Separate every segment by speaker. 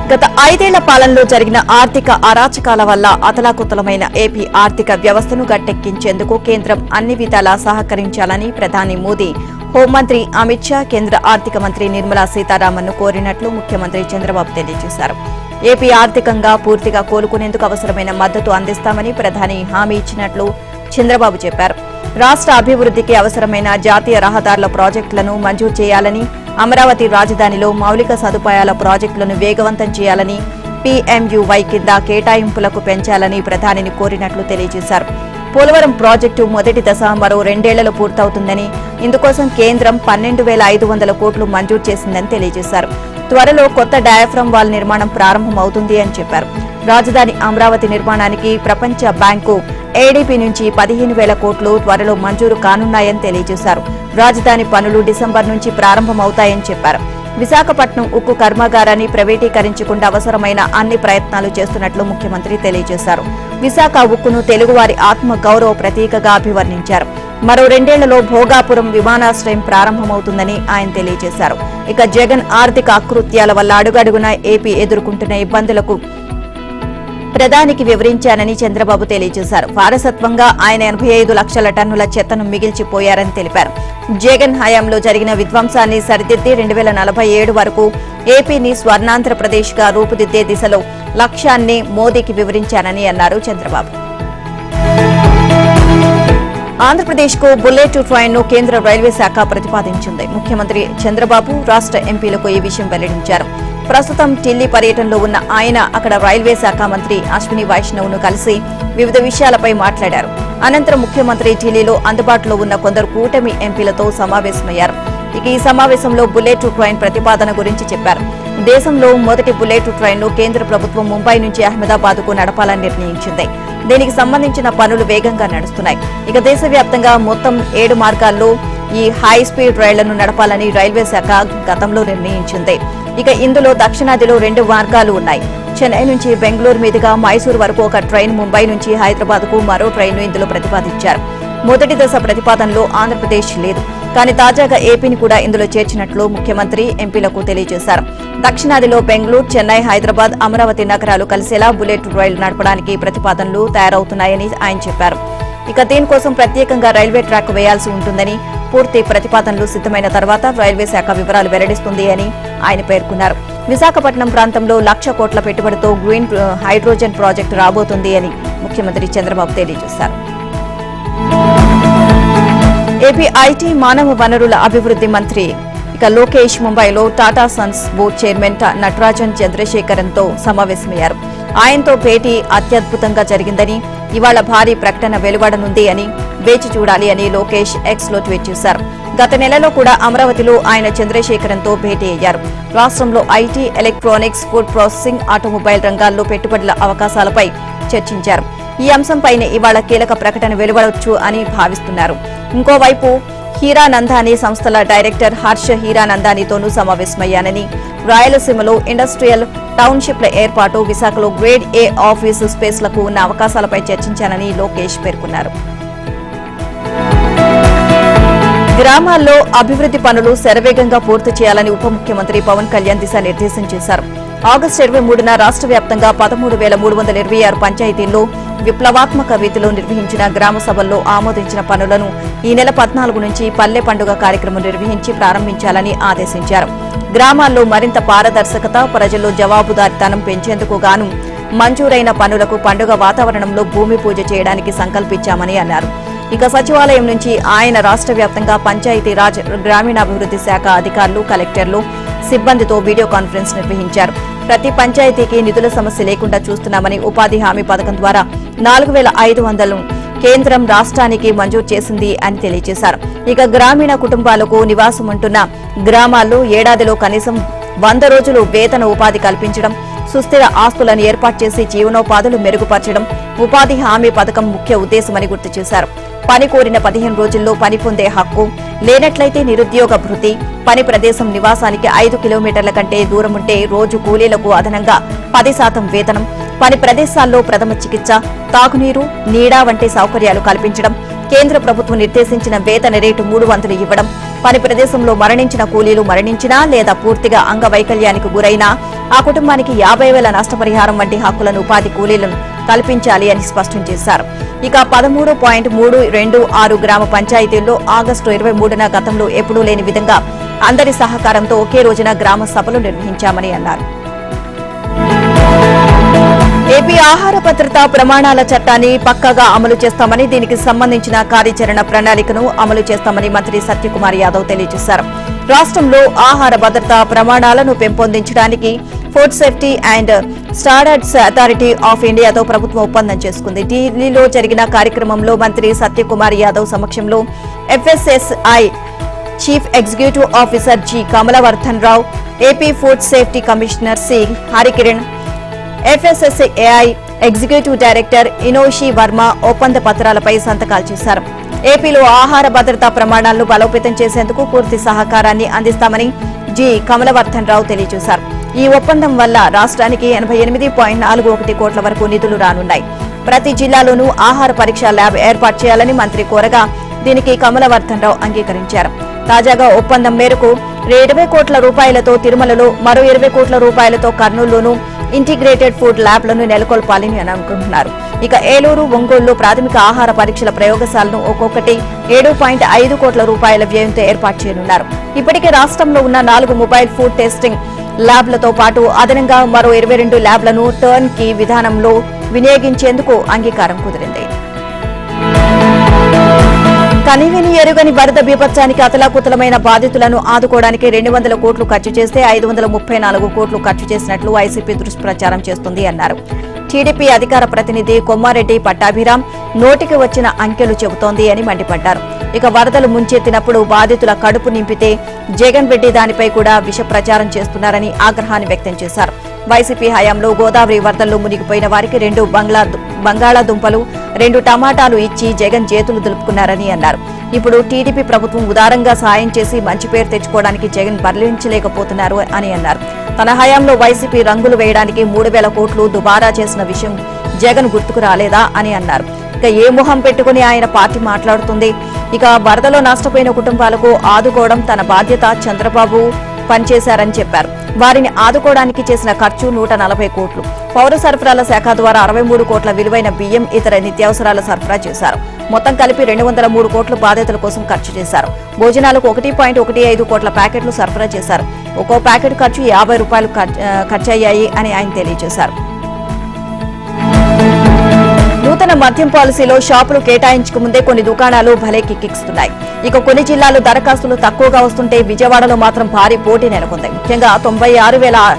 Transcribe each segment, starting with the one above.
Speaker 1: గత 5 ఏళ్ల పాలనలో జరిగిన ఆర్థిక అరాచకాల వల్ల అతలాకుతలమైన ఏపీ ఆర్థిక వ్యవస్థను గట్టెక్కించేందుకు కేంద్రం అన్ని విధాలా సహకరించాలని ప్రధాని మోదీ, హోంమంత్రి అమిత్ షా, కేంద్ర ఆర్థిక మంత్రి నిర్మలా సీతారామన్ను కోరినట్లు ముఖ్యమంత్రి చంద్రబాబు తెలియజేశారు. ఏపీ ఆర్థికంగా పూర్తిగా కోలుకునేందుకు అవసరమైన మద్దతు అందిస్తామని ప్రధాని హామీ ఇచ్చినట్లు చంద్రబాబు చెప్పారు. రాష్ట్ర అభివృద్ధికి అవసరమైన జాతీయ రహదారుల ప్రాజెక్టులను మంజూరు చేయాలని, అమరావతి రాజధానిలో మౌలిక సదుపాయాల ప్రాజెక్టులను వేగవంతం చేయాలని, పీఎంయూవై కింద కేటాయింపులకు పెంచాలని ప్రధానిని కోరినట్లు తెలియజేశారు. పోలవరం ప్రాజెక్టు మొదటి దశ మరో 2 ఏళ్లలో పూర్తవుతుందని, ఇందుకోసం కేంద్రం 12,500 కోట్లు మంజూరు చేసిందని తెలియజేశారు. త్వరలో కొత్త డయాఫ్రమ్ వాల్ నిర్మాణం ప్రారంభమవుతుంది అని చెప్పారు. రాజధాని అమరావతి నిర్మాణానికి ప్రపంచ బ్యాంకు ఏడీపీ నుంచి 15,000 కోట్లు త్వరలో మంజూరు కానున్నాయని తెలియజేశారు. రాజధాని పనులు డిసెంబర్ నుంచి ప్రారంభమవుతాయని చెప్పారు. విశాఖపట్నం ఉక్కు కర్మాగారాన్ని ప్రైవేటీకరించకుండా అవసరమైన అన్ని ప్రయత్నాలు చేస్తున్నట్లు ముఖ్యమంత్రి తెలియజేశారు. విశాఖ ఉక్కును తెలుగువారి ఆత్మ గౌరవ ప్రతీకగా అభివర్ణించారు. మరో 2 ఏళ్లలో భోగాపురం విమానాశ్రయం ప్రారంభమవుతుందని ఆయన తెలియజేశారు. ఇక జగన్ ఆర్థిక అకృత్యాల వల్ల అడుగడుగునా ఏపీ ఎదుర్కొంటున్న ఇబ్బందులకు ప్రధానికి వివరించానని చంద్రబాబు తెలియజేశారు. వారసత్వంగా ఆయన 85 లక్షల టన్నుల చెత్తను మిగిల్చిపోయారని తెలిపారు. జగన్ హయాంలో జరిగిన విధ్వంసాన్ని సరిదిద్ది 2047 వరకు ఏపీని స్వర్ణాంధ్రప్రదేశ్ గా రూపుదిద్దే దిశలో లక్ష్యాన్ని మోదీకి వివరించానని అన్నారు చంద్రబాబు. ఆంధ్రప్రదేశ్ కు బుల్లెట్ ట్రైన్ ను కేంద్ర రైల్వే శాఖ ప్రతిపాదించింది. ముఖ్యమంత్రి చంద్రబాబు రాష్ట్ర ఎంపీలకు ఈ విషయం వెల్లడించారు. ప్రస్తుతం ఢిల్లీ పర్యటనలో ఉన్న ఆయన అక్కడ రైల్వే శాఖ మంత్రి అశ్విని వైష్ణవ్ ను కలిసి వివిధ విషయాలపై మాట్లాడారు. అనంతరం ముఖ్యమంత్రి ఢిల్లీలో అందుబాటులో ఉన్న కొందరు కూటమి ఎంపీలతో సమావేశమయ్యారు. ఇక ఈ సమావేశంలో బుల్లెట్ ట్రైన్ ప్రతిపాదన గురించి చెప్పారు. దేశంలో మొదటి బుల్లెట్ ట్రైన్ ను కేంద్ర ప్రభుత్వం ముంబై నుంచి అహ్మదాబాద్ కు నడపాలని నిర్ణయించింది. దీనికి సంబంధించిన పనులు వేగంగా నడుస్తున్నాయి. ఇక దేశవ్యాప్తంగా మొత్తం 7 మార్గాల్లో ఈ హై స్పీడ్ రైళ్లను నడపాలని రైల్వే శాఖ గతంలో నిర్ణయించింది. ఇక ఇందులో దక్షిణాదిలో 2 మార్గాలు ఉన్నాయి. చెన్నై నుంచి బెంగళూరు మీదుగా మైసూరు వరకు ఒక ట్రైన్, ముంబై నుంచి హైదరాబాద్ కు మరో ట్రైన్ ఇందులో ప్రతిపాదించారు. మొదటి దశ ప్రతిపాదనలో ఆంధ్రప్రదేశ్ లేదు, కానీ తాజాగా ఏపీని కూడా ఇందులో చేర్చినట్లు ముఖ్యమంత్రి ఎంపీలకు తెలియజేశారు. దక్షిణాదిలో బెంగళూరు, చెన్నై, హైదరాబాద్, అమరావతి నగరాలు కలిసేలా బుల్లెట్ రైలు నడపడానికి ప్రతిపాదనలు తయారవుతున్నాయని ఆయన చెప్పారు. ఇక దీనికోసం ప్రత్యేకంగా రైల్వే ట్రాక్ వేయాల్సి ఉంటుందని, పూర్తి ప్రతిపాదనలు సిద్దమైన తర్వాత రైల్వే శాఖ వివరాలు వెల్లడిస్తుంది అని ఆయన పేర్కొన్నారు. విశాఖపట్నం ప్రాంతంలో 1,00,000 కోట్ల పెట్టుబడితో గ్రీన్ హైడ్రోజన్ ప్రాజెక్టు రాబోతుంది అని ముఖ్యమంత్రి చంద్రబాబు తెలియజేశారు. ఏపీ ఐటీ, మానవ వనరుల అభివృద్ధి మంత్రి ఇక లోకేష్ ముంబైలో Tata Sons board chairman Natarajan చంద్రశేఖరన్తో సమావేశమయ్యారు. ఆయనతో భేటీ అత్యద్భుతంగా జరిగిందని, ఇవాళ భారీ ప్రకటన వెలువడనుంది అని వేచి చూడాలి అని లోకేష్ ఎక్స్ లో ట్వీట్ చేశారు. గత నెలలో కూడా అమరావతిలో ఆయన చంద్రశేఖరన్తో భేటీ అయ్యారు. రాష్ట్రంలో IT, electronics, food processing, automobile రంగాల్లో పెట్టుబడుల అవకాశాలపై చర్చించారు. ఈ అంశంపైనే ఇవాళ కీలక ప్రకటన వెలువడవచ్చు అని భావిస్తున్నారు. ఇంకోవైపు హీరానందాని సంస్థల డైరెక్టర్ హర్ష హీరానందానితోనూ సమావేశమయ్యానని, రాయలసీమలో ఇండస్ట్రియల్ టౌన్షిప్ల ఏర్పాటు, విశాఖలో గ్రేడ్ ఏ ఆఫీసు స్పేస్లకు ఉన్న అవకాశాలపై చర్చించానని లోకేష్ పేర్కొన్నారు. గ్రామాల్లో అభివృద్ది పనులు శరవేగంగా పూర్తి చేయాలని ఉప ముఖ్యమంత్రి పవన్ కళ్యాణ్ దిశానిర్దేశం చేశారు. ఆగస్టు 23న రాష్ట్ర వ్యాప్తంగా 13,326 పంచాయతీల్లో విప్లవాత్మక రీతిలో నిర్వహించిన గ్రామ సభల్లో ఆమోదించిన పనులను ఈ నెల 14 నుంచి పల్లె పండుగ కార్యక్రమం నిర్వహించి ప్రారంభించాలని ఆదేశించారు. గ్రామాల్లో మరింత పారదర్శకత, ప్రజల్లో జవాబుదారీతనం పెంచేందుకు గాను మంజూరైన పనులకు పండుగ వాతావరణంలో భూమి పూజ చేయడానికి సంకల్పించామని అన్నారు. ఇక సచివాలయం నుంచి ఆయన రాష్ట్ర వ్యాప్తంగా పంచాయతీరాజ్, గ్రామీణాభివృద్ది శాఖ అధికారులు, కలెక్టర్లు, సిబ్బందితో వీడియో కాన్ఫరెన్స్ నిర్వహించారు. ప్రతి పంచాయతీకి నిధుల సమస్య లేకుండా చూస్తున్నామని, ఉపాధి హామీ పథకం ద్వారా 4,500 కేంద్రం రాష్ట్రానికి మంజూరు చేసింది అని తెలియజేశారు. ఇక గ్రామీణ కుటుంబాలకు నివాసం ఉంటున్న గ్రామాల్లో ఏడాదిలో కనీసం 100 రోజులు వేతన ఉపాధి కల్పించడం, సుస్థిర ఆస్తులను ఏర్పాటు చేసి జీవనోపాధులు మెరుగుపరచడం ఉపాధి హామీ పథకం ముఖ్య ఉద్దేశమని గుర్తు చేశారు. పని కోరిన 15 రోజుల్లో పని పొందే హక్కు, లేనట్లయితే నిరుద్యోగ భృతి, పని ప్రదేశం నివాసానికి 5 కిలోమీటర్ల కంటే దూరముంటే రోజు కూలీలకు అదనంగా 10% వేతనం, పని ప్రదేశాల్లో ప్రథమ చికిత్స, తాగునీరు, నీడ వంటి సౌకర్యాలు కల్పించడం, కేంద్ర ప్రభుత్వం నిర్దేశించిన వేతన రేటు 300 ఇవ్వడం, పని ప్రదేశంలో మరణించిన కూలీలు మరణించినా లేదా పూర్తిగా అంగవైకల్యానికి గురైనా ఆ కుటుంబానికి 50,000 నష్టపరిహారం వంటి హక్కులను ఉపాధి కూలీలను కల్పించాలి అని స్పష్టం చేశారు. ఇక 13.326 గ్రామ పంచాయతీల్లో ఆగస్టు 23న గతంలో ఎప్పుడూ లేని విధంగా అందరి సహకారంతో ఒకే రోజున గ్రామ సభలు నిర్వహించామని అన్నారు. ఏపీ ఆహార భద్రతా ప్రమాణాల చట్టాన్ని పక్కాగా అమలు చేస్తామని, దీనికి సంబంధించిన కార్యాచరణ ప్రణాళికను అమలు చేస్తామని మంత్రి సత్యకుమార్ యాదవ్ తెలియజేశారు. రాష్ట్రంలో ఆహార భద్రతా ప్రమాణాలను పెంపొందించడానికి food safety and standards authority of ఇండియాతో ప్రభుత్వం ఒప్పందం చేసుకుంది. ఢిల్లీలో జరిగిన కార్యక్రమంలో మంత్రి సత్యకుమార్ యాదవ్ సమక్షంలో FSSAI chief executive officer G Kamalavardhan Rao, AP food safety commissioner C Harikiran, FSSAI executive director Inoshi Verma ఒప్పంద పత్రాలపై సంతకాలు చేశారు. ఏపీలో ఆహార భద్రతా ప్రమాణాలను బలోపేతం చేసేందుకు పూర్తి సహకారాన్ని అందిస్తామని జి కమలవర్ధన్ రావు తెలియజేశారు. ఈ ఒప్పందం వల్ల రాష్ట్రానికి 88.41 కోట్ల వరకు నిధులు రానున్నాయి. ప్రతి జిల్లాలోనూ ఆహార పరీక్ష ల్యాబ్ ఏర్పాటు చేయాలని మంత్రి కోరగా దీనికి కమలవర్ధన్ రావు అంగీకరించారు. తాజాగా ఒప్పందం మేరకు 20 కోట్ల రూపాయలతో తిరుమలలో, మరో 20 కోట్ల రూపాయలతో కర్నూలులోనూ ఇంటిగ్రేటెడ్ ఫుడ్ ల్యాబ్లను నెలకొల్పాలని అనుకుంటున్నారు. ఇక ఏలూరు, ఒంగోలులో ప్రాథమిక ఆహార పరీక్షల ప్రయోగశాలను ఒక్కొక్కటి 7.5 కోట్ల రూపాయల వ్యయంతో ఏర్పాటు చేయనున్నారు. ఇప్పటికే రాష్ట్రంలో ఉన్న 4 మొబైల్ ఫుడ్ టెస్టింగ్ ల్యాబ్లతో పాటు అదనంగా మరో 22 ల్యాబ్లను టర్న్ కీ విధానంలో వినియోగించేందుకు అంగీకారం కుదిరింది. కనివిని ఎరుగని వరద బీభత్సానికి అతలాకుతలమైన బాధితులను ఆదుకోవడానికి 200 కోట్లు ఖర్చు చేస్తే 534 కోట్లు ఖర్చు చేసినట్లు వైసీపీ దుష్ప్రచారం చేస్తుంది అన్నారు. టీడీపీ అధికార ప్రతినిధి కొమ్మారెడ్డి పట్టాభిరాం నోటికి వచ్చిన అంకెలు చెబుతోంది అని మండిపడ్డారు. ఇక వరదలు ముంచెత్తినప్పుడు బాధితుల కడుపు నింపితే జగన్ రెడ్డి దానిపై కూడా విష ప్రచారం చేస్తున్నారని ఆగ్రహాన్ని వ్యక్తం చేశారు. వైసీపీ హయాంలో గోదావరి వరదల్లో మునిగిపోయిన వారికి 2 బంగాళాదుంపలు, 2 టమాటాలు ఇచ్చి జగన్ చేతులు దులుపుకున్నారని అన్నారు. ఇప్పుడు టీడీపీ ప్రభుత్వం ఉదారంగా సాయం చేసి మంచి పేరు తెచ్చుకోవడానికి జగన్ బదిలించలేకపోతున్నారు అని అన్నారు. తన హయాంలో వైసీపీ రంగులు వేయడానికి 3,000 కోట్లు దుబారా చేసిన విషయం జగన్ గుర్తుకు రాలేదా అని అన్నారు. ఇక ఏ మొహం పెట్టుకుని ఆయన పార్టీ మాట్లాడుతుంది? ఇక వరదలో నష్టపోయిన కుటుంబాలకు ఆదుకోవడం తన బాధ్యత, చంద్రబాబు పనిచేశారని చెప్పారు. వారిని ఆదుకోవడానికి చేసిన ఖర్చు 140 కోట్లు. పౌర సరఫరాల శాఖ ద్వారా 63 కోట్ల విలువైన బియ్యం, ఇతర నిత్యావసరాల సరఫరా చేశారు. మొత్తం కలిపి 203 కోట్లు బాధితుల కోసం ఖర్చు చేశారు. భోజనాలకు 1.15 కోట్ల ప్యాకెట్లు సరఫరా చేశారు. ఒక్కో ప్యాకెట్ ఖర్చు 50 రూపాయలు ఖర్చయ్యాయి అని ఆయన తెలియజేశారు. నూతన మద్యం పాలసీలో షాపులు కేటాయించక ముందే కొన్ని దుకాణాలు భలే కిక్కిస్తున్నాయి. ఇక కొన్ని జిల్లాలు దరఖాస్తులు తక్కువగా వస్తుంటే విజయవాడలో మాత్రం భారీ పోటీ నెలకొంది. ముఖ్యంగా 96,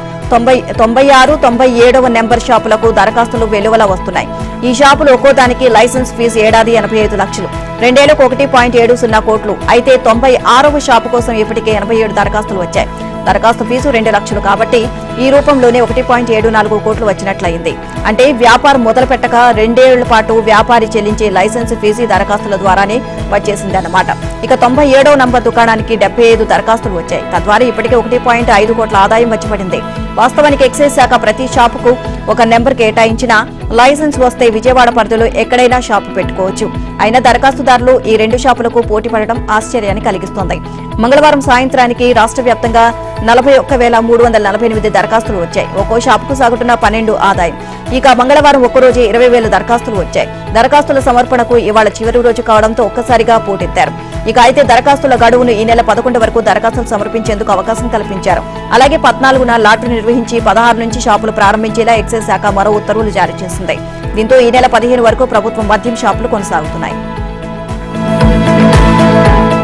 Speaker 1: 97వ నెంబర్ షాపులకు దరఖాస్తులు వెలువల వస్తున్నాయి. ఈ షాపులు ఒక్కోదానికి లైసెన్స్ ఫీజు ఏడాది 85 లక్షలు, 2 ఏళ్లకు 1.70 కోట్లు. అయితే 96వ షాపు కోసం ఇప్పటికే 87 దరఖాస్తులు వచ్చాయి. దరఖాస్తు ఫీజు 2 లక్షలు కాబట్టి ఈ రూపంలోనే 1.74 కోట్లు వచ్చినట్లయింది. అంటే వ్యాపారం మొదలు పెట్టక 2 ఏళ్ల పాటు వ్యాపారి చెల్లించే లైసెన్స్ ఫీజు దరఖాస్తుల ద్వారానే వచ్చేసిందన్నమాట. ఇక 97వ నంబర్ దుకాణానికి 75 దరఖాస్తులు వచ్చాయి. తద్వారా ఇప్పటికే 1.5 కోట్ల ఆదాయం వచ్చి పడింది. వాస్తవానికి ఎక్సైజ్ శాఖ ప్రతి షాపుకు ఒక నెంబర్ కేటాయించినా లైసెన్స్ వస్తే విజయవాడ పరిధిలో ఎక్కడైనా షాపు పెట్టుకోవచ్చు. అయినా దరఖాస్తుదారులు ఈ 2 షాపులకు పోటీ పడడం ఆశ్చర్యాన్ని కలిగిస్తోంది. మంగళవారం సాయంత్రానికి రాష్ట్ర వ్యాప్తంగా 41,348 దరఖాస్తులు వచ్చాయి. ఒక్కో షాపుకు సగటున 12 ఆదాయం. ఇక మంగళవారం ఒక్కరోజే 20,000 దరఖాస్తులు వచ్చాయి. దరఖాస్తుల సమర్పణకు ఇవాళ చివరి రోజు కావడంతో ఒక్కసారిగా పోటెత్తారు. ఇక అయితే దరఖాస్తుల గడువును ఈ నెల 11 వరకు దరఖాస్తులు సమర్పించేందుకు అవకాశం కల్పించారు. అలాగే 14న లాటరీ నిర్వహించి 16 నుంచి షాపులు ప్రారంభించేలా ఎక్సైజ్ శాఖ మరో ఉత్తర్వులు జారీ చేసింది. దీంతో ఈ నెల 15 వరకు ప్రభుత్వం మద్యం షాపులు కొనసాగుతున్నాయి.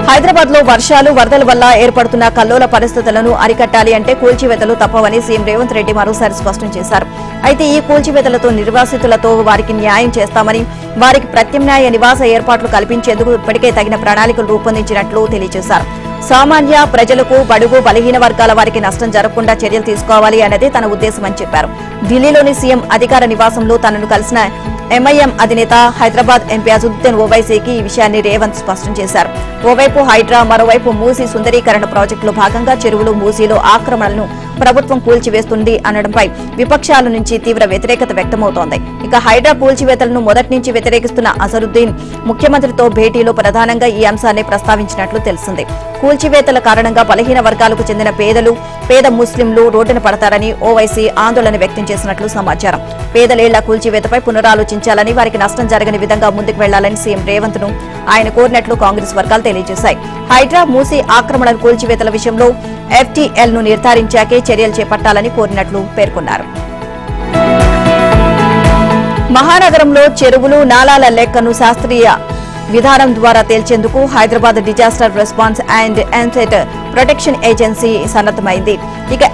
Speaker 1: హైదరాబాద్ లో వర్షాలు, వరదల వల్ల ఏర్పడుతున్న కల్లోల పరిస్థితులను అరికట్టాలి అంటే కూల్చివేతలు తప్పవని సీఎం రేవంత్ రెడ్డి మరోసారి స్పష్టం చేశారు. అయితే ఈ కూల్చివేతలతో నిర్వాసితులతో వారికి న్యాయం చేస్తామని, వారికి ప్రత్యామ్నాయ నివాస ఏర్పాట్లు కల్పించేందుకు ఇప్పటికే తగిన ప్రణాళికలు రూపొందించినట్లు తెలియజేశారు. సామాన్య ప్రజలకు, బడుగు బలహీన వర్గాల వారికి నష్టం జరగకుండా చర్యలు తీసుకోవాలి అన్నదే తన ఉద్దేశమని చెప్పారు. ఢిల్లీలోని సీఎం అధికార నివాసంలో తనను కలిసిన ఎంఐఎం అధినేత, హైదరాబాద్ ఎంపీ అసదుద్దీన్ ఓవైసీకి ఈ విషయాన్ని రేవంత్ స్పష్టం చేశారు. ఓవైపు హైడ్రా, మరోవైపు మూసీ సుందరీకరణ ప్రాజెక్టులో భాగంగా చెరువులు, మూసీలో ఆక్రమణలను ప్రభుత్వం కూల్చివేస్తుంది అనడంపై విపక్షాల నుంచి తీవ్ర వ్యతిరేకత వ్యక్తమవుతోంది. ఇక హైడ్రా కూల్చివేతలను మొదటి నుంచి వ్యతిరేకిస్తున్న అజరుద్దీన్ ముఖ్యమంత్రితో భేటీలో ప్రధానంగా ఈ అంశాన్ని ప్రస్తావించినట్లు తెలిసింది. కూల్చివేతల కారణంగా బలహీన వర్గాలకు చెందిన పేద ముస్లింలు రోడ్డున పడతారని ఓవైసీ ఆందోళన వ్యక్తం చేసినట్లు సమాచారం. పేదలేళ్ల కూల్చివేతపై పునరాలోచించాలని, వారికి నష్టం జరగని విధంగా ముందుకు వెళ్లాలని సీఎం రేవంత్ ను ఆయన కోరినట్లు కాంగ్రెస్ వర్గాలు తెలియజేశాయి. హైడ్రా మూసీ ఆక్రమణల కూల్చివేతల విషయంలో ఎఫ్టీఎల్ ను నిర్ధారించాకే చర్యలు చేపట్టాలని కోరినట్లు పేర్కొన్నారు. మహానగరంలో చెరువులు, నాలాల లెక్కను శాస్త్రీయ విధానం ద్వారా తేల్చేందుకు Hyderabad disaster response and asset protection agency సన్నద్దమైంది. ఇక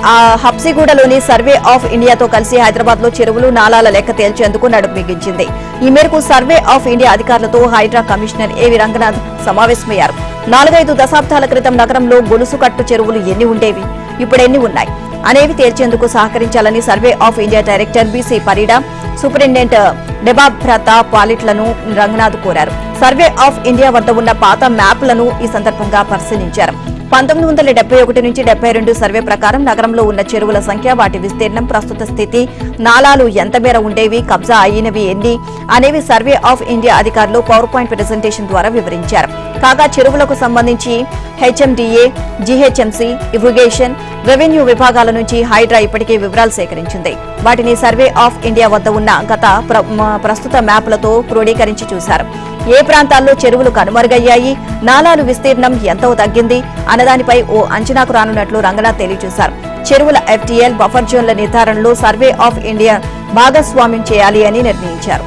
Speaker 1: హబ్సిగూడలోని సర్వే ఆఫ్ ఇండియాతో కలిసి హైదరాబాద్ లో చెరువులు, నాలాల లెక్క తేల్చేందుకు నడుం బిగించింది. ఈ మేరకు సర్వే ఆఫ్ ఇండియా అధికారులతో హైడ్రా కమిషనర్ ఏవి రంగనాథ్ సమావేశమయ్యారు. 4-5 దశాబ్దాల క్రితం నగరంలో గొలుసుకట్టు చెరువులు ఎన్ని ఉండేవి, ఇప్పుడెన్ని ఉన్నాయి అనేవి తేల్చేందుకు సహకరించాలని survey of India director BC Parida, superintendent Debabrata పాలిట్లను రంగనాథ్ కోరారు. సర్వే ఆఫ్ ఇండియా వద్ద ఉన్న పాత మ్యాప్లను ఈ సందర్భంగా పరిశీలించారు. 1971 నుంచి 72 సర్వే ప్రకారం నగరంలో ఉన్న చెరువుల సంఖ్య, వాటి విస్తీర్ణం, ప్రస్తుత స్థితి, నాలాలు ఎంత మేర ఉండేవి, కబ్జా అయినవి ఎన్ని అనేవి సర్వే ఆఫ్ ఇండియా అధికారులు పవర్ పాయింట్ ప్రెజెంటేషన్ ద్వారా వివరించారు. కాగా చెరువులకు సంబంధించి హెచ్ఎండిఏ, జీహెచ్ఎంసీ, ఇరిగేషన్, రెవెన్యూ విభాగాల నుంచి హైడ్రా ఇప్పటికే వివరాలు సేకరించింది. వాటిని సర్వే ఆఫ్ ఇండియా వద్ద ఉన్న ప్రస్తుత మ్యాప్లతో క్రోడీకరించి చూశారు. ఏ ప్రాంతాల్లో చెరువులు కనుమరుగయ్యాయి, నాలాలు విస్తీర్ణం ఎంతో తగ్గింది అన్నదానిపై ఓ అంచనాకు రానున్నట్లు రంగనాథ్ తెలియజేశారు. చెరువుల ఎఫ్టీఎల్, బఫర్ జోన్ల నిర్ధారణలో సర్వే ఆఫ్ ఇండియా భాగస్వామ్యం చేయాలి అని నిర్ణయించారు.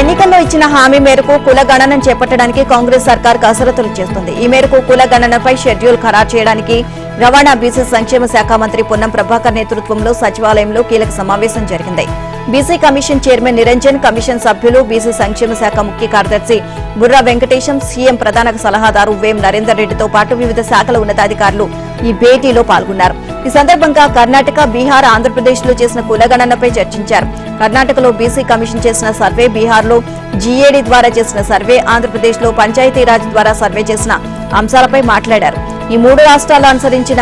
Speaker 1: ఎన్నికల్లో ఇచ్చిన హామీ మేరకు కుల గణనం చేపట్టడానికి కాంగ్రెస్ సర్కార్ కసరత్తులు చేస్తుంది. ఈ మేరకు కుల గణనపై షెడ్యూల్ ఖరారు చేయడానికి రవాణా, బీసీ సంక్షేమ శాఖ మంత్రి పొన్నం ప్రభాకర్ నేతృత్వంలో సచివాలయంలో కీలక సమావేశం జరిగింది. BC commission chairman Niranjan, commission సభ్యులు, బీసీ సంక్షేమ శాఖ ముఖ్య కార్యదర్శి బుర్రా వెంకటేశం, సీఎం ప్రధాన సలహాదారు వేం నరేందర్ రెడ్డితో పాటు వివిధ శాఖల ఉన్నతాధికారులు ఈ భేటీలో పాల్గొన్నారు. ఈ సందర్భంగా కర్ణాటక, బీహార్, ఆంధ్రప్రదేశ్ లో చేసిన కులగణనపై చర్చించారు. కర్ణాటకలో బీసీ కమిషన్ చేసిన సర్వే, బీహార్లో జీఏడీ ద్వారా చేసిన సర్వే, ఆంధ్రప్రదేశ్ లో పంచాయతీరాజ్ ద్వారా సర్వే చేసిన అంశాలపై మాట్లాడారు. ఈ 3 రాష్ట్రాలు అనుసరించిన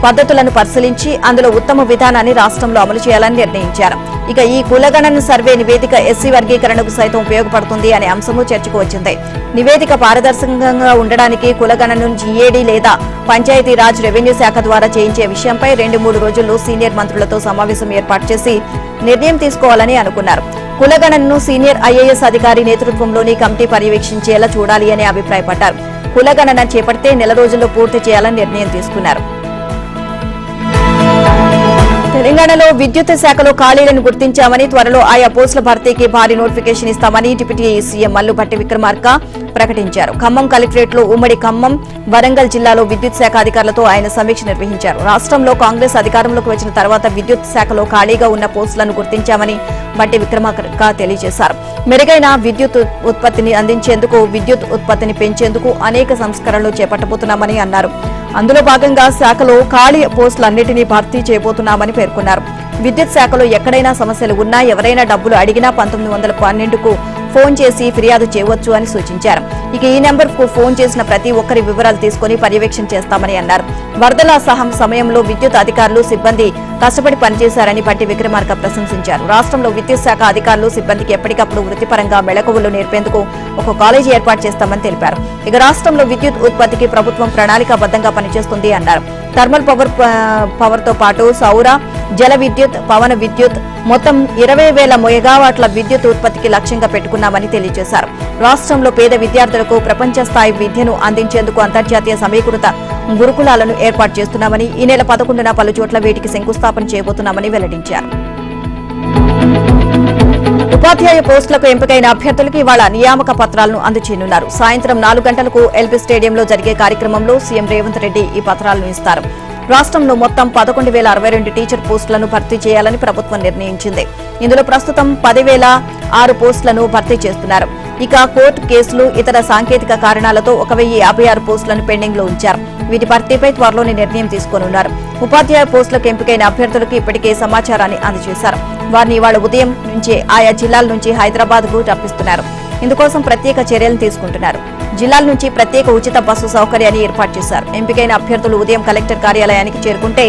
Speaker 1: పద్ధతులను పరిశీలించి అందులో ఉత్తమ విధానాన్ని రాష్ట్రంలో అమలు చేయాలని నిర్ణయించారు. ఇక ఈ కులగణన సర్వే నివేదిక ఎస్సీ వర్గీకరణకు సైతం ఉపయోగపడుతుంది అనే అంశము చర్చకు వచ్చింది. నివేదిక పారదర్శకంగా ఉండడానికి కులగణనను జీఏడీ లేదా పంచాయతీరాజ్, రెవెన్యూ శాఖ ద్వారా చేయించే విషయంపై 2-3 రోజుల్లో సీనియర్ మంత్రులతో సమావేశం ఏర్పాటు చేసి నిర్ణయం తీసుకోవాలని అనుకున్నారు. కులగణనను సీనియర్ ఐఏఎస్ అధికారి నేతృత్వంలోని కమిటీ పర్యవేక్షించేలా చూడాలి అని అభిప్రాయపడ్డారు. కులగణన చేపడితే 1 రోజుల్లో పూర్తి చేయాలని నిర్ణయం తీసుకున్నారు. తెలంగాణలో విద్యుత్ శాఖలో ఖాళీలను గుర్తించామని, త్వరలో ఆయా పోస్టుల భర్తీకి భారీ నోటిఫికేషన్ ఇస్తామని డిప్యూటీ సీఎం మల్లుపట్టి విక్రమార్క ప్రకటించారు. ఖమ్మం కలెక్టరేట్లో ఉమ్మడి ఖమ్మం, వరంగల్ జిల్లాలో విద్యుత్ శాఖ అధికారులతో ఆయన సమీక్ష నిర్వహించారు. రాష్ట్రంలో కాంగ్రెస్ అధికారంలోకి వచ్చిన తర్వాత విద్యుత్ శాఖలో ఖాళీగా ఉన్న పోస్టులను గుర్తించామని బట్టి విక్రమార్క తెలియజేశారు. మెరుగైన విద్యుత్ ఉత్పత్తిని అందించేందుకు, విద్యుత్ ఉత్పత్తిని పెంచేందుకు అనేక సంస్కరణలు చేపట్టబోతున్నామని అన్నారు. అందులో భాగంగా శాఖలో ఖాళీ పోస్టులన్నింటినీ భర్తీ చేయబోతున్నామని పేర్కొన్నారు. విద్యుత్ శాఖలో ఎక్కడైనా సమస్యలు ఉన్నా, ఎవరైనా డబ్బులు అడిగినా 1912కు ఫోన్ చేసి ఫిర్యాదు చేయవచ్చు అని సూచించారు. ఇక ఈ నెంబర్కు ఫోన్ చేసిన ప్రతి ఒక్కరి వివరాలు తీసుకుని పర్యవేక్షణ చేస్తామని అన్నారు. వరదల సమయంలో విద్యుత్ అధికారులు, సిబ్బంది కష్టపడి పనిచేశారని బట్టి విక్రమార్క ప్రశంసించారు. రాష్ట్రంలో విద్యుత్ శాఖ అధికారులు, సిబ్బందికి ఎప్పటికప్పుడు వృత్తిపరంగా మెళకువలు నేర్పేందుకు ఒక కాలేజీ ఏర్పాటు చేస్తామని తెలిపారు. ఇక రాష్ట్రంలో విద్యుత్ ఉత్పత్తికి ప్రభుత్వం ప్రణాళికాబద్ధంగా పనిచేస్తుంది అన్నారు. థర్మల్ పవర్ తో పాటు సౌర, జల విద్యుత్, పవన విద్యుత్ మొత్తం 20,000 మెగావాట్ల విద్యుత్ ఉత్పత్తికి లక్ష్యంగా పెట్టుకున్నామని తెలియజేశారు. రాష్ట్రంలో పేద విద్యార్థులకు ప్రపంచ స్థాయి విద్యను అందించేందుకు అంతర్జాతీయ సమీకృత గురుకులాలను ఏర్పాటు చేస్తున్నామని, ఈ నెల 11న పలు చోట్ల వీటికి శంకుస్థాపన చేయబోతున్నామని వెల్లడించారు. ఉపాధ్యాయ పోస్టులకు ఎంపికైన అభ్యర్థులకు ఇవాళ నియామక పత్రాలను అందజేయనున్నారు. సాయంత్రం 4 గంటలకు ఎల్బీ స్టేడియంలో జరిగే కార్యక్రమంలో సీఎం రేవంత్ రెడ్డి ఈ పత్రాలను ఇస్తారు. రాష్ట్రంలో మొత్తం 11,062 టీచర్ పోస్టులను భర్తీ చేయాలని ప్రభుత్వం నిర్ణయించింది. ఇందులో ప్రస్తుతం 10,006 పోస్టులను భర్తీ చేస్తున్నారు. ఇక కోర్టు కేసులు, ఇతర సాంకేతిక కారణాలతో 1,056 పోస్టులను పెండింగ్ లో ఉంచారు. వీటి భర్తీపై త్వరలోనే నిర్ణయం తీసుకోనున్నారు. ఉపాధ్యాయ పోస్టులకు ఎంపికైన అభ్యర్థులకు ఇప్పటికే సమాచారాన్ని అందజేశారు. వారిని ఇవాళ ఉదయం నుంచే ఆయా జిల్లాల నుంచి హైదరాబాద్ కు రప్పిస్తున్నారు. ఇందుకోసం ప్రత్యేక చర్యలు తీసుకుంటున్నారు. జిల్లాల నుంచి ప్రత్యేక ఉచిత బస్సు సౌకర్యాన్ని ఏర్పాటు చేశారు. ఎంపికైన అభ్యర్థులు ఉదయం కలెక్టర్ కార్యాలయానికి చేరుకుంటే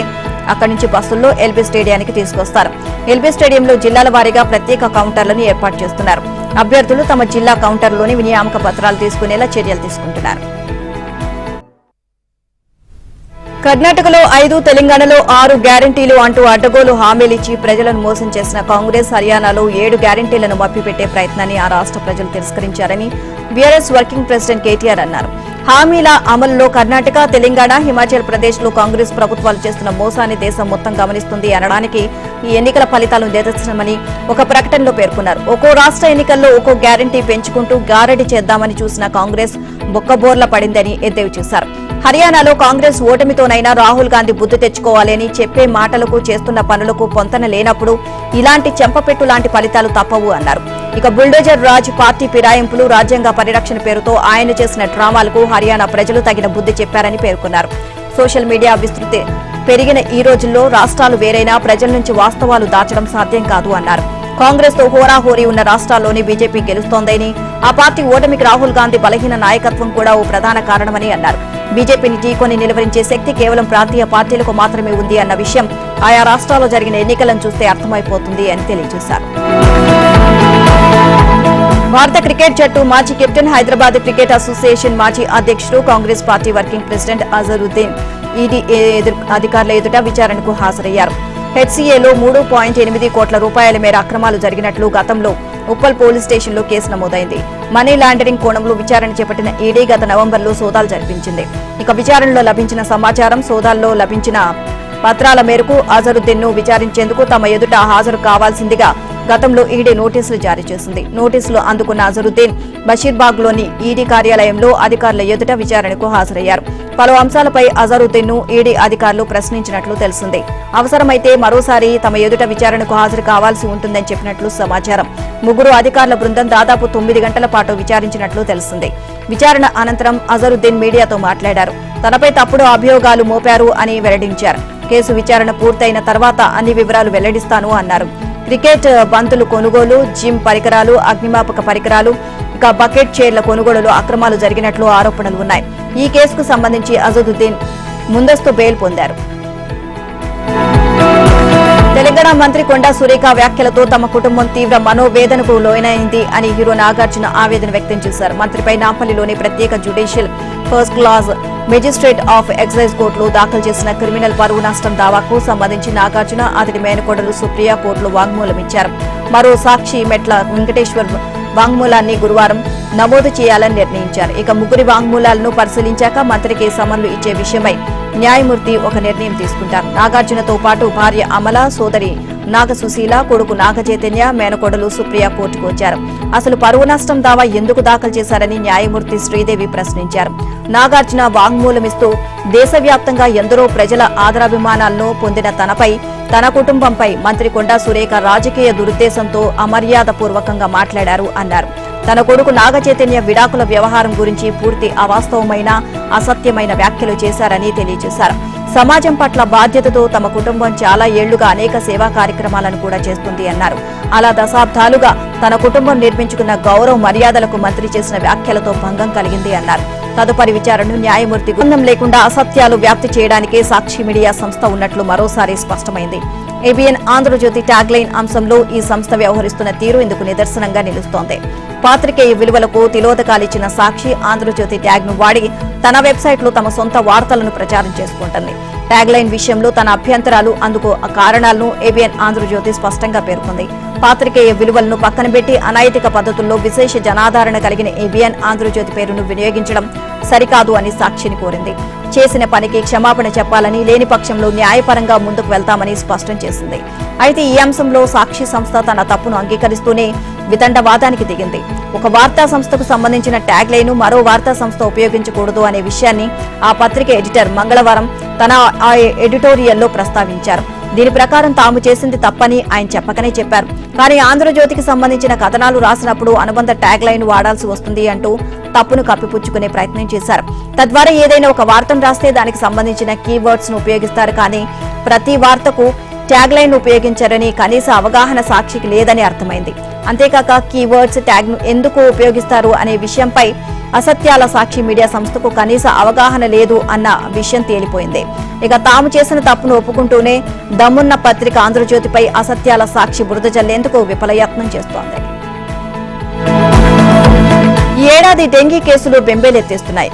Speaker 1: అక్కడి నుంచి బస్సుల్లో ఎల్బీ స్టేడియానికి తీసుకొస్తారు. ఎల్బీ స్టేడియంలో జిల్లాల వారీగా ప్రత్యేక కౌంటర్లను ఏర్పాటు చేస్తున్నారు. అభ్యర్థులు తమ జిల్లా కౌంటర్లోని వినియామక పత్రాలు తీసుకునేలా చర్యలు తీసుకుంటున్నారు. కర్ణాటకలో 5, తెలంగాణలో 6 గ్యారంటీలు అంటూ అడ్డగోలు హామీలిచ్చి ప్రజలను మోసం చేసిన కాంగ్రెస్ హర్యానాలో 7 గ్యారంటీలను మభ్యపెట్టే ప్రయత్నాన్ని ఆ రాష్ట్ర ప్రజలు తిరస్కరించారని బీఆర్ఎస్ వర్కింగ్ ప్రెసిడెంట్ కేటీఆర్ అన్నారు. హామీల అమలులో కర్ణాటక, తెలంగాణ, హిమాచల్ ప్రదేశ్ లో కాంగ్రెస్ ప్రభుత్వాలు చేస్తున్న మోసాన్ని దేశం మొత్తం గమనిస్తుంది అనడానికి ఈ ఎన్నికల ఫలితాలను నిదర్శనమని ఒక ప్రకటనలో పేర్కొన్నారు. ఒక్కో రాష్ట్ర ఎన్నికల్లో ఒక్కో గ్యారంటీ పెంచుకుంటూ గారడీ చేద్దామని చూసిన కాంగ్రెస్ బొక్కబోర్ల పడిందని ఎద్దేవి చేశారు. హర్యానాలో కాంగ్రెస్ ఓటమితోనైనా రాహుల్ గాంధీ బుద్ధి తెచ్చుకోవాలని చెప్పే మాటలకు చేస్తున్న పనులకు పొంతన లేనప్పుడు ఇలాంటి చెంపపెట్టు లాంటి ఫలితాలు తప్పవు అన్నారు. ఇక బుల్డోజర్ రాజ్, పార్టీ ఫిరాయింపులు, రాజ్యాంగ పరిరక్షణ పేరుతో ఆయన చేసిన డ్రామాలకు హర్యానా ప్రజలు తగిన బుద్ధి చెప్పారని పేర్కొన్నారు. సోషల్ మీడియా విస్తృతి పెరిగిన ఈ రోజుల్లో రాష్ట్రాలు వేరైనా ప్రజల నుంచి వాస్తవాలు దాచడం సాధ్యం కాదు అన్నారు. కాంగ్రెస్ తో హోరాహోరీ ఉన్న రాష్ట్రాల్లోని బీజేపీ గెలుస్తోందని, ఆ పార్టీ ఓటమికి రాహుల్ గాంధీ బలహీన నాయకత్వం కూడా ఓ ప్రధాన కారణమని అన్నారు. బీజేపీని ఢీకొని నిలువరించే శక్తి కేవలం ప్రాంతీయ పార్టీలకు మాత్రమే ఉంది అన్న విషయం ఆయా రాష్ట్రాల్లో జరిగిన ఎన్నికలను చూస్తే అర్థమైపోతుంది అని తెలియజేశారు. భారత క్రికెట్ జట్టు మాజీ కెప్టెన్, హైదరాబాద్ క్రికెట్ అసోసియేషన్ మాజీ అధ్యక్షుడు, Congress party working president Azharuddin ED అధికారుల ఎదుట విచారణకు హాజరయ్యారు. హెచ్సీఏలో 3.8 కోట్ల రూపాయల మేర అక్రమాలు జరిగినట్లు గతంలో ఉప్పల్ పోలీస్ స్టేషన్లో కేసు నమోదైంది. మనీ లాండరింగ్ కోణంలో విచారణ చేపట్టిన ఈడీ గత నవంబర్లో సోదాలు జరిపించింది. ఇక విచారణలో లభించిన సమాచారం, సోదాల్లో లభించిన పత్రాల మేరకు అజరుద్దీన్ ను విచారించేందుకు తమ ఎదుట హాజరు కావాల్సిందిగా గతంలో ఈడీ నోటీసులు జారీ చేసింది. నోటీసులు అందుకున్న అజరుద్దీన్ బషీర్బాగ్ లోని ఈడీ కార్యాలయంలో అధికారుల ఎదుట విచారణకు హాజరయ్యారు. పలు అంశాలపై అజరుద్దీన్ ను ఈడీ అధికారులు ప్రశ్నించినట్లు తెలిసింది. అవసరమైతే మరోసారి తమ ఎదుట విచారణకు హాజరు కావాల్సి ఉంటుందని చెప్పినట్లు సమాచారం. ముగ్గురు అధికారుల బృందం దాదాపు 9 గంటల పాటు విచారించినట్లు తెలిసింది. విచారణ అనంతరం అజరుద్దీన్ మీడియాతో మాట్లాడారు. తనపై తప్పుడు అభియోగాలు మోపారు అని వెల్లడించారు. కేసు విచారణ పూర్తయిన తర్వాత అన్ని వివరాలు వెల్లడిస్తాను అన్నారు. క్రికెట్ బంతులు కొనుగోలు, జిమ్ పరికరాలు, అగ్నిమాపక పరికరాలు, ఇక బకెట్ చైర్ల కొనుగోలులో అక్రమాలు జరిగినట్లు ఆరోపణలు ఉన్నాయి. ఈ కేసుకు సంబంధించి అజదుద్దీన్ ముందస్తు బెయిల్ పొందారు. తెలంగాణ మంత్రి కొండా సురేఖ వ్యాఖ్యలతో తమ కుటుంబం తీవ్ర మనోవేదనకు లోనైంది అని హీరో నాగార్జున ఆవేదన వ్యక్తం చేశారు. మంత్రిపై నాంపల్లిలోని ప్రత్యేక judicial first class magistrate of excise కోర్టులో దాఖలు చేసిన క్రిమినల్ పరువు నష్టం దావాకు సంబంధించి నాగార్జున, అతడి మేనకోడలు సుప్రియ కోర్టులో వాంగ్మూలం ఇచ్చారు. మరో సాక్షి మెట్ల వెంకటేశ్వర్ వాంగ్మూలాన్ని గురువారం నమోదు చేయాలని నిర్ణయించారు. ఇక ముగ్గురి వాంగ్మూలాలను పరిశీలించాక మంత్రికి సమన్లు ఇచ్చే విషయమై న్యాయమూర్తి ఒక నిర్ణయం తీసుకుంటారు. నాగార్జునతో పాటు భార్య అమల, సోదరి నాగసుశీల, కొడుకు నాగచైతన్య, మేనకోడలు సుప్రియ కోర్టుకు వచ్చారు. అసలు పరువు నష్టం దావా ఎందుకు దాఖలు చేశారని న్యాయమూర్తి శ్రీదేవి ప్రశ్నించారు. నాగార్జున వాంగ్మూలమిస్తూ దేశవ్యాప్తంగా ఎందరో ప్రజల ఆదరాభిమానాలను పొందిన తనపై, తన కుటుంబంపై మంత్రి కొండా సురేఖ రాజకీయ దురుద్దేశంతో అమర్యాదపూర్వకంగా మాట్లాడారు అన్నారు. తన కొడుకు నాగచైతన్య విడాకుల వ్యవహారం గురించి పూర్తి అవాస్తవమైన, అసత్యమైన వ్యాఖ్యలు చేశారని తెలియజేశారు. సమాజం పట్ల బాధ్యతతో తమ కుటుంబం చాలా ఏళ్లుగా అనేక సేవా కార్యక్రమాలను కూడా చేస్తుంది అన్నారు. అలా దశాబ్దాలుగా తన కుటుంబం నిర్మించుకున్న గౌరవ మర్యాదలకు మంత్రి చేసిన వ్యాఖ్యలతో భంగం కలిగింది అన్నారు. తదుపరి విచారణను న్యాయమూర్తి గుండం లేకుండా అసత్యాలు వ్యాప్తి చేయడానికే సాక్షి మీడియా సంస్థ ఉన్నట్లు మరోసారి స్పష్టమైంది. ఏబిఎన్ ఆంధ్రజ్యోతి ట్యాగ్లైన్ అంశంలో ఈ సంస్థ వ్యవహరిస్తున్న తీరు ఇందుకు నిదర్శనంగా నిలుస్తోంది. పాత్రికేయ విలువలకు తిలోదకాలిచ్చిన సాక్షి ఆంధ్రజ్యోతి ట్యాగ్ ను వాడి తన వెబ్సైట్లో తమ సొంత వార్తలను ప్రచారం చేసుకుంటుంది. ట్యాగ్లైన్ విషయంలో తన అభ్యంతరాలు, అందుకు కారణాలను ఏబిఎన్ ఆంధ్రజ్యోతి స్పష్టంగా పేర్కొంది. పాత్రికేయ విలువలను పక్కన పెట్టి అనైతిక పద్ధతుల్లో విశేష జనాదరణ కలిగిన ఏబిఎన్ ఆంధ్రజ్యోతి పేరును వినియోగించడం సరికాదు అని సాక్షిని కోరింది. చేసిన పనికి క్షమాపణ చెప్పాలని, లేని పక్షంలో న్యాయపరంగా ముందుకు వెళ్తామని స్పష్టం చేసింది. అయితే ఈ అంశంలో సాక్షి సంస్థ తన తప్పును అంగీకరిస్తూనే వితండవాదానికి దిగింది. ఒక వార్తా సంస్థకు సంబంధించిన ట్యాగ్ లైన్ మరో వార్తా సంస్థ ఉపయోగించకూడదు అనే విషయాన్ని ఆ పత్రిక ఎడిటర్ మంగళవారం తన ఎడిటోరియల్లో ప్రస్తావించారు. దీని ప్రకారం తాము చేసింది తప్పని ఆయన చెప్పకనే చెప్పారు. కానీ ఆంధ్రజ్యోతికి సంబంధించిన కథనాలు రాసినప్పుడు అనుబంధ ట్యాగ్ లైన్ వాడాల్సి వస్తుంది అంటూ తప్పును కప్పిపుచ్చుకునే ప్రయత్నం చేశారు. తద్వారా ఏదైనా ఒక వార్తను రాస్తే దానికి సంబంధించిన కీవర్డ్స్ ను ఉపయోగిస్తారు, కానీ ప్రతి వార్తకు ట్యాగ్ లైన్ ఉపయోగించారని కనీస అవగాహన సాక్షికి లేదని అర్థమైంది. అంతేకాక కీవర్డ్స్ ట్యాగ్ ను ఎందుకు ఉపయోగిస్తారు అనే విషయంపై అసత్యాల సాక్షి మీడియా సంస్థకు కనీస అవగాహన లేదు అన్న విషయం తేలిపోయింది. ఇక తాము చేసిన తప్పును ఒప్పుకుంటూనే దమ్మున్న పత్రిక ఆంధ్రజ్యోతిపై అసత్యాల సాక్షి బురద జల్లేందుకు విఫలయత్నం చేస్తోంది. ఈ ఏడాది డెంగీ కేసులు బెంబేలెత్తేస్తున్నాయి.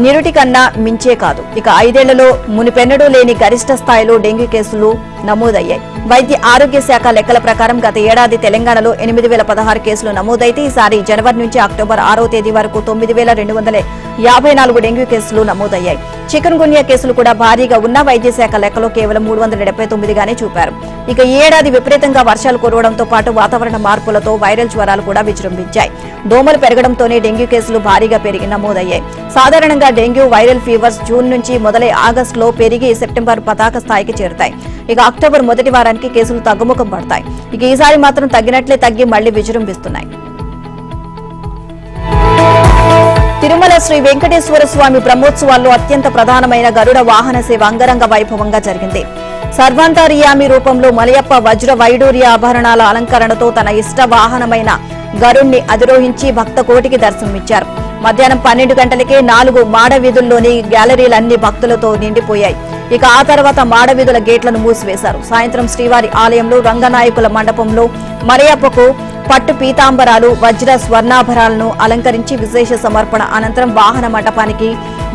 Speaker 1: నిరుటి కన్నా మించే కాదు. ఇక 5 ఏళ్లలో మునిపెన్నడూ లేని గరిష్ట స్థాయిలో డెంగీ కేసులు నమోదయ్యాయి. వైద్య ఆరోగ్య శాఖ లెక్కల ప్రకారం గత ఏడాది తెలంగాణలో 8016 కేసులు నమోదైతే ఈసారి జనవరి నుంచి అక్టోబర్ 6వ తేదీ వరకు 9254 డెంగ్యూ కేసులు నమోదయ్యాయి. చికెన్ గున్యా కేసులు కూడా భారీగా ఉన్న వైద్య శాఖ లెక్కలో కేవలం 379గానే చూపారు. ఇక ఈ ఏడాది విపరీతంగా వర్షాలు కురవడంతో పాటు వాతావరణ మార్పులతో వైరల్ జ్వరాలు కూడా విజృంభించాయి. దోమలు పెరగడంతోనే డెంగ్యూ కేసులు భారీగా పెరిగి నమోదయ్యాయి. సాధారణంగా డెంగ్యూ వైరల్ ఫీవర్స్ జూన్ నుంచి మొదలై ఆగస్టులో పెరిగి సెప్టెంబర్ పతాక స్థాయికి చేరుతాయి. ఇక అక్టోబర్ మొదటి వారానికి కేసులు తగ్గుముఖం పడతాయి. ఇక ఈసారి మాత్రం తగ్గినట్లే తగ్గి మళ్లీ విజృంభిస్తున్నాయి. తిరుమల శ్రీ వెంకటేశ్వర స్వామి బ్రహ్మోత్సవాల్లో అత్యంత ప్రధానమైన గరుడ వాహన సేవ అంగరంగ వైభవంగా జరిగింది. సర్వాంతర్యామి రూపంలో మలయప్ప వజ్ర వైడూర్య ఆభరణాల అలంకరణతో తన ఇష్ట వాహనమైన గరుణ్ణి అధిరోహించి భక్త కోటికి దర్శనమిచ్చారు. మధ్యాహ్నం 12 గంటలకే 4 మాడవీధుల్లోని గ్యాలరీలన్నీ భక్తులతో నిండిపోయాయి. ఇక ఆ తర్వాత మాడవీధుల గేట్లను మూసివేశారు. సాయంత్రం శ్రీవారి ఆలయంలో రంగనాయకుల మండపంలో మలయప్పకు పట్టు పీతాంబరాలు వజ్ర స్వర్ణాభరణాలను అలంకరించి విశేష సమర్పణ అనంతరం వాహన మండపానికి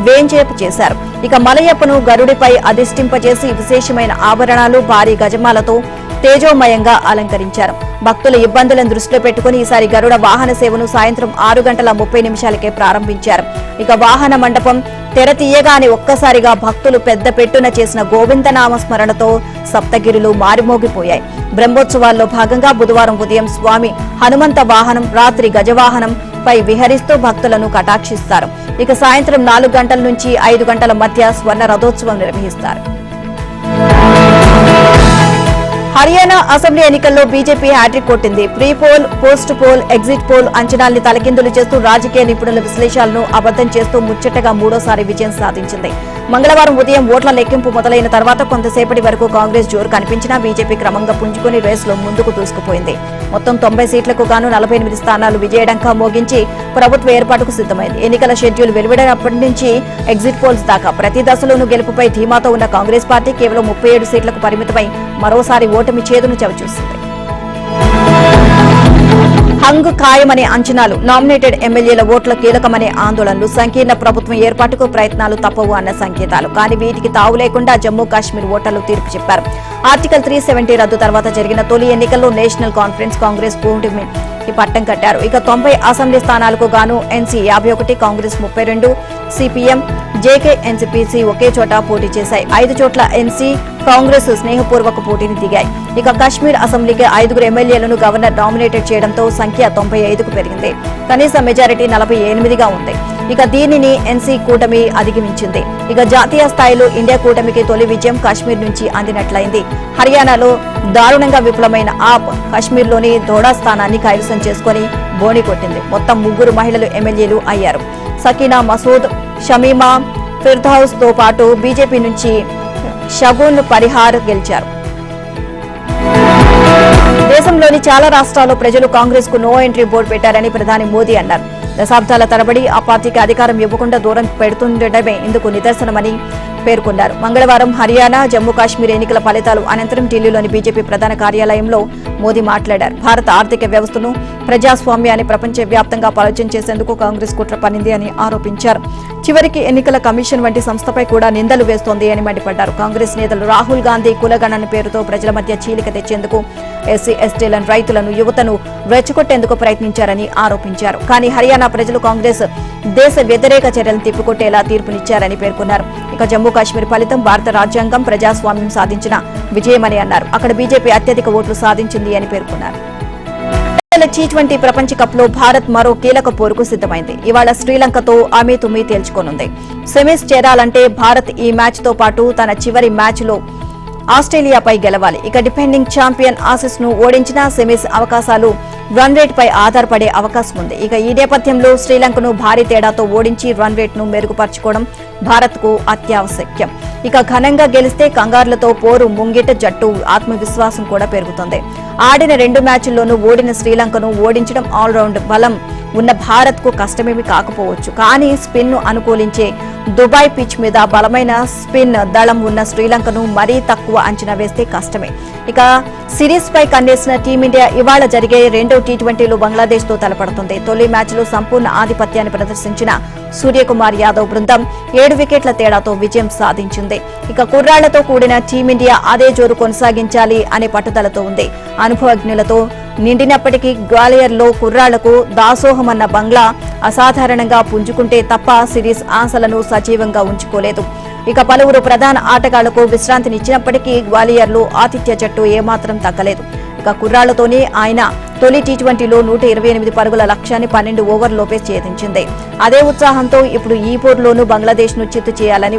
Speaker 1: వేంచేపు చేశారు. ఇక మలయప్పను గరుడిపై అధిష్ఠింపజేసి విశేషమైన ఆభరణాలు భారీ గజమాలతో తేజోమయంగా అలంకరించారు. భక్తుల ఇబ్బందులను దృష్టిలో పెట్టుకుని ఈసారి గరుడ వాహన సేవను సాయంత్రం 6:30 ప్రారంభించారు. ఇక వాహన మండపం తెర తీయగానే ఒక్కసారిగా భక్తులు పెద్ద పెట్టున చేసిన గోవిందనామ స్మరణతో సప్తగిరులు మారిమోగిపోయాయి. బ్రహ్మోత్సవాల్లో భాగంగా బుధవారం ఉదయం స్వామి హనుమంత వాహనం, రాత్రి గజవాహనం పై విహరిస్తూ భక్తులను కటాక్షిస్తారు. ఇక సాయంత్రం 4 గంటల నుంచి 5 గంటల మధ్య స్వర్ణ రథోత్సవం నిర్వహిస్తారు. హర్యానా అసెంబ్లీ ఎన్నికల్లో బీజేపీ హ్యాట్రిక్ కొట్టింది. Pre poll, post poll, exit poll అంచనాల్ని తలకిందులు చేస్తూ రాజకీయ నిపుణుల విశ్లేషణలను అబద్దం చేస్తూ ముచ్చటగా 3వ విజయం సాధించింది. మంగళవారం ఉదయం ఓట్ల లెక్కింపు మొదలైన తర్వాత కొంతసేపటి వరకు కాంగ్రెస్ జోరు కనిపించినా బీజేపీ క్రమంగా పుంజుకుని రేసులో ముందుకు దూసుకుపోయింది. మొత్తం 90 సీట్లకు గాను 48 స్థానాలు విజయడంకా మోగించి ప్రభుత్వ ఏర్పాటుకు సిద్దమైంది. ఎన్నికల షెడ్యూల్ వెలువడినప్పటి నుంచి ఎగ్జిట్ పోల్స్ దాకా ప్రతి దశలోనూ గెలుపుపై ధీమాతో ఉన్న కాంగ్రెస్ పార్టీ కేవలం 37 సీట్లకు పరిమితమై మరోసారి ఓటమి చేదును చవిచూసింది. హంగ్ ఖాయమనే అంచనాలు, నామినేటెడ్ ఎమ్మెల్యేల ఓట్ల కీలకమనే ఆందోళనలు, సంకీర్ణ ప్రభుత్వం ఏర్పాటుకు ప్రయత్నాలు తప్పవు అన్న సంకేతాలు. కానీ వీటికి తావు లేకుండా జమ్మూ కాశ్మీర్ ఓటర్లు తీర్పు చెప్పారు. ఆర్టికల్ 370 రద్దు తర్వాత జరిగిన తొలి ఎన్నికల్లో నేషనల్ కాన్ఫరెన్స్ కాంగ్రెస్ కూటమికి పట్టం కట్టారు. ఇక 90 అసెంబ్లీ స్థానాలకు గాను ఎన్సీ 51, కాంగ్రెస్ 32, సిపిఎం, జేకే, ఎన్సీపీసీ ఒకే చోట పోటీ చేశాయి. 5 చోట్ల ఎన్సీ, కాంగ్రెస్ స్నేహపూర్వక పోటీని దిగాయి. ఇక కశ్మీర్ అసెంబ్లీకి 5 ఎమ్మెల్యేలను గవర్నర్ నామినేటెడ్ చేయడంతో సంఖ్య 95కు పెరిగింది. కనీస మెజారిటీ 48గా ఉంది. ఇక దీనిని ఎన్సీ కూటమి అధిగమించింది. ఇక జాతీయ స్థాయిలో ఇండియా కూటమికి తొలి విజయం కశ్మీర్ నుంచి అందినట్లయింది. హర్యానాలో దారుణంగా విఫలమైన ఆప్ కశ్మీర్లోని దోడా స్థానాన్ని కైవసం చేసుకుని బోణి కొట్టింది. మొత్తం 3 మహిళలు ఎమ్మెల్యేలు అయ్యారు. సకీనా మసూద్, షమీమా ఫిర్దౌస్ తో పాటు బీజేపీ నుంచి షగున్ పరిహార్ గెలిచారు. దేశంలోని చాలా రాష్ట్రాల్లో ప్రజలు కాంగ్రెస్ కు నో ఎంట్రీ బోర్డు పెట్టారని ప్రధాని మోదీ అన్నారు. దశాబ్దాల తరబడి ఆ పార్టీకి అధికారం ఇవ్వకుండా దూరం పెడుతుండటమే ఇందుకు నిదర్శనమని పేర్కొన్నారు. మంగళవారం హర్యానా, జమ్మూ కాశ్మీర్ ఎన్నికల ఫలితాలు అనంతరం ఢిల్లీలోని బీజేపీ ప్రధాన కార్యాలయంలో మోదీ మాట్లాడారు. భారత ఆర్థిక వ్యవస్థను, ప్రజాస్వామ్యాన్ని ప్రపంచవ్యాప్తంగా పరిచయం చేసేందుకు కాంగ్రెస్ కుట్ర పన్నింది అని ఆరోపించారు. చివరికి ఎన్నికల కమిషన్ వంటి సంస్థపై కూడా నిందలు వేస్తోంది అని మండిపడ్డారు. కాంగ్రెస్ నేతలు రాహుల్ గాంధీ కులగణన పేరుతో ప్రజల మధ్య చీలిక తెచ్చేందుకు ఎస్సీ, ఎస్టీలను, రైతులను, యువతను రెచ్చగొట్టేందుకు ప్రయత్నించారని ఆరోపించారు. కానీ హర్యానా ప్రజలు కాంగ్రెస్ దేశ వ్యతిరేక చర్యలను తిప్పికొట్టేలా తీర్పునిచ్చారని పేర్కొన్నారు. ఇక జమ్మూ కాశ్మీర్ ఫలితం భారత రాజ్యాంగం, ప్రజాస్వామ్యం సాధించిన విజయమని అన్నారు. అక్కడ బీజేపీ అత్యధిక ఓట్లు సాధించింది అని పేర్కొన్నారు. T20 ప్రపంచ కప్ లో భారత్ మరో కీలక పోరుకు సిద్దమైంది. ఇవాళ శ్రీలంకతో అమీతుమీ తేల్చుకోనుంది. సెమీస్ చేరాలంటే భారత్ ఈ మ్యాచ్ తో పాటు తన చివరి మ్యాచ్ లో ఆస్ట్రేలియాపై గెలవాలి. ఇక డిఫెండింగ్ ఛాంపియన్ ఆసీస్ ను ఓడించిన సెమీస్ అవకాశాలు రన్ రేట్ పై ఆధారపడే అవకాశం ఉంది. ఇక ఈ నేపథ్యంలో శ్రీలంకను భారీ తేడాతో ఓడించి రన్ రేట్ ను మెరుగుపరచుకోవడం భారత్ కు అత్యావశ్యకం. ఇక ఘనంగా గెలిస్తే కంగారులతో పోరు ముంగిట జట్టు ఆత్మవిశ్వాసం కూడా పెరుగుతుంది. ఆడిన 2 మ్యాచ్ల్లోనూ ఓడిన శ్రీలంకను ఓడించడం ఆల్రౌండ్ బలం ఉన్న భారత్ కు కష్టమేమి కాకపోవచ్చు. కానీ స్పిన్ ను అనుకూలించే దుబాయ్ పిచ్ మీద బలమైన స్పిన్ దళం ఉన్న శ్రీలంకను మరీ తక్కువ అంచనా వేస్తే కష్టమే. ఇక సిరీస్ పై కన్నేసిన టీమిండియా ఇవాళ జరిగే 2వ టీ20లో బంగ్లాదేశ్ తో తలపడుతుంది. తొలి మ్యాచ్లో సంపూర్ణ ఆధిపత్యాన్ని ప్రదర్శించిన సూర్యకుమార్ యాదవ్ బృందం 7 వికెట్ల తేడాతో విజయం సాధించింది. ఇక కుర్రాళ్లతో కూడిన టీమిండియా అదే జోరు కొనసాగించాలి అనే పట్టుదలతో ఉంది. అనుభవజ్ఞులతో నిండినప్పటికీ గ్వాలియర్లో కుర్రాళ్లకు దాసోహమన్న బంగ్లా అసాధారణంగా పుంజుకుంటే తప్ప సిరీస్ ఆశలను సజీవంగా ఉంచుకోలేదు. ఇక పలువురు ప్రధాన ఆటగాళ్లకు విశ్రాంతినిచ్చినప్పటికీ గ్వాలియర్లో ఆతిథ్య జట్టు ఏమాత్రం తగ్గలేదు. ఇక కుర్రాళ్లతోనే ఆయన తొలి టీ20లో 128 పరుగుల లక్ష్యాన్ని 12 ఓవర్లలోపే ఛేదించింది. అదే ఉత్సాహంతో ఇప్పుడు ఈ పోరులోనూ బంగ్లాదేశ్ ను చిత్తు చేయాలని